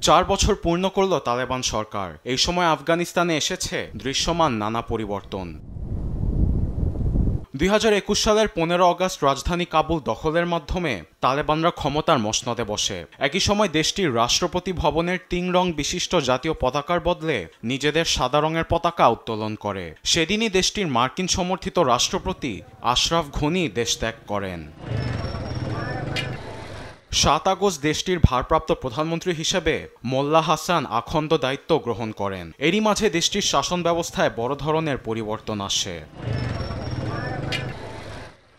4 বছর পূর্ণ করল তালেবান সরকার। এই সময় আফগানিস্তানে এসেছে দৃশ্যমান নানা পরিবর্তন। 2021 সালের 15 অগস্ট রাজধানী কাবুল দখলের মাধ্যমে তালেবানরা ক্ষমতার মসনদে বসে। একই সময় দেশটির রাষ্ট্রপতি ভবনের 3 রং বিশিষ্ট জাতীয় পতাকার বদলে নিজেদের সাদা রঙের পতাকা উত্তোলন করে। সেদিনই দেশটির মার্কিন সমর্থিত রাষ্ট্রপতি আশরাফ ঘনি দেশ ত্যাগ করেন। 7 আগস্ট দেশটির ভারপ্রাপ্ত প্রধানমন্ত্রী হিসেবে মোল্লা হাসান আখন্দ দায়িত্ব গ্রহণ করেন। এরই মাঝে দেশটির শাসন ব্যবস্থায় বড় ধরনের পরিবর্তন আসে।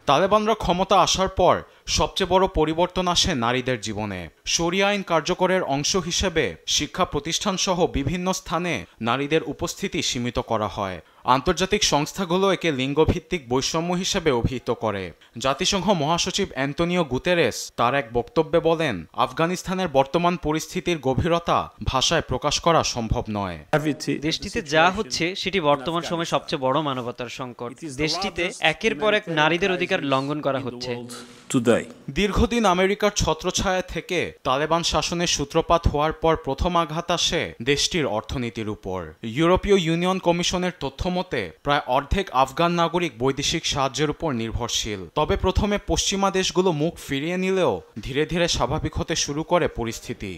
তালেবানরা ক্ষমতা আসার পর সবচেয়ে বড় পরিবর্তন আসে নারীদের জীবনে। শরিয়া আইন কার্যকরের অংশ হিসেবে শিক্ষা প্রতিষ্ঠানসহ বিভিন্ন স্থানে নারীদের উপস্থিতি সীমিত করা হয়। আন্তর্জাতিক সংস্থাগুলো একে লিঙ্গভিত্তিক বৈষম্য হিসেবে অভিহিত করে। জাতিসংঘ মহাসচিব অ্যান্টোনিও গুতেরেস তার এক বক্তব্যে বলেন, আফগানিস্তানের বর্তমান পরিস্থিতির গভীরতা ভাষায় প্রকাশ করা সম্ভব নয়। দেশটিতে যা হচ্ছে সেটি বর্তমান সময়ে সবচেয়ে বড় মানবতার সংকট। দেশটিতে একের পর এক নারীদের অধিকার লঙ্ঘন করা হচ্ছে। দীর্ঘদিন আমেরিকার ছত্রছায়া থেকে তালেবান শাসনের সূত্রপাত হওয়ার পর প্রথম আঘাত আসে দেশটির অর্থনীতির উপর। ইউরোপীয় ইউনিয়ন কমিশনের তথ্য মতে প্রায় অর্ধেক আফগান নাগরিক বৈদেশিক সাহায্যের উপর নির্ভরশীল। তবে প্রথমে পশ্চিমা দেশগুলো মুখ ফিরিয়ে নিলেও ধীরে ধীরে স্বাভাবিক হতে শুরু করে পরিস্থিতি।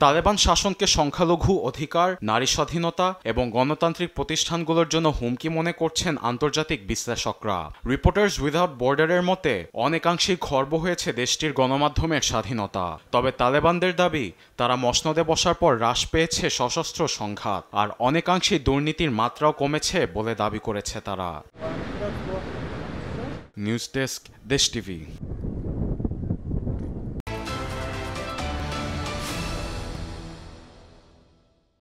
তালেবান শাসনকে সংখ্যালঘু অধিকার, নারী স্বাধীনতা এবং গণতান্ত্রিক প্রতিষ্ঠানগুলোর জন্য হুমকি মনে করছেন আন্তর্জাতিক বিশ্লেষকরা। রিপোর্টার্স উইদাউট বর্ডারের মতে অনেকাংশেই খর্ব হয়েছে দেশটির গণমাধ্যমের স্বাধীনতা। তবে তালেবানদের দাবি, তারা মসনদে বসার পর হ্রাস পেয়েছে সশস্ত্র সংঘাত, আর অনেকাংশেই দুর্নীতির মাত্রাও কমেছে বলে দাবি করেছে তারা। নিউজ ডেস্ক, দেশ টিভি।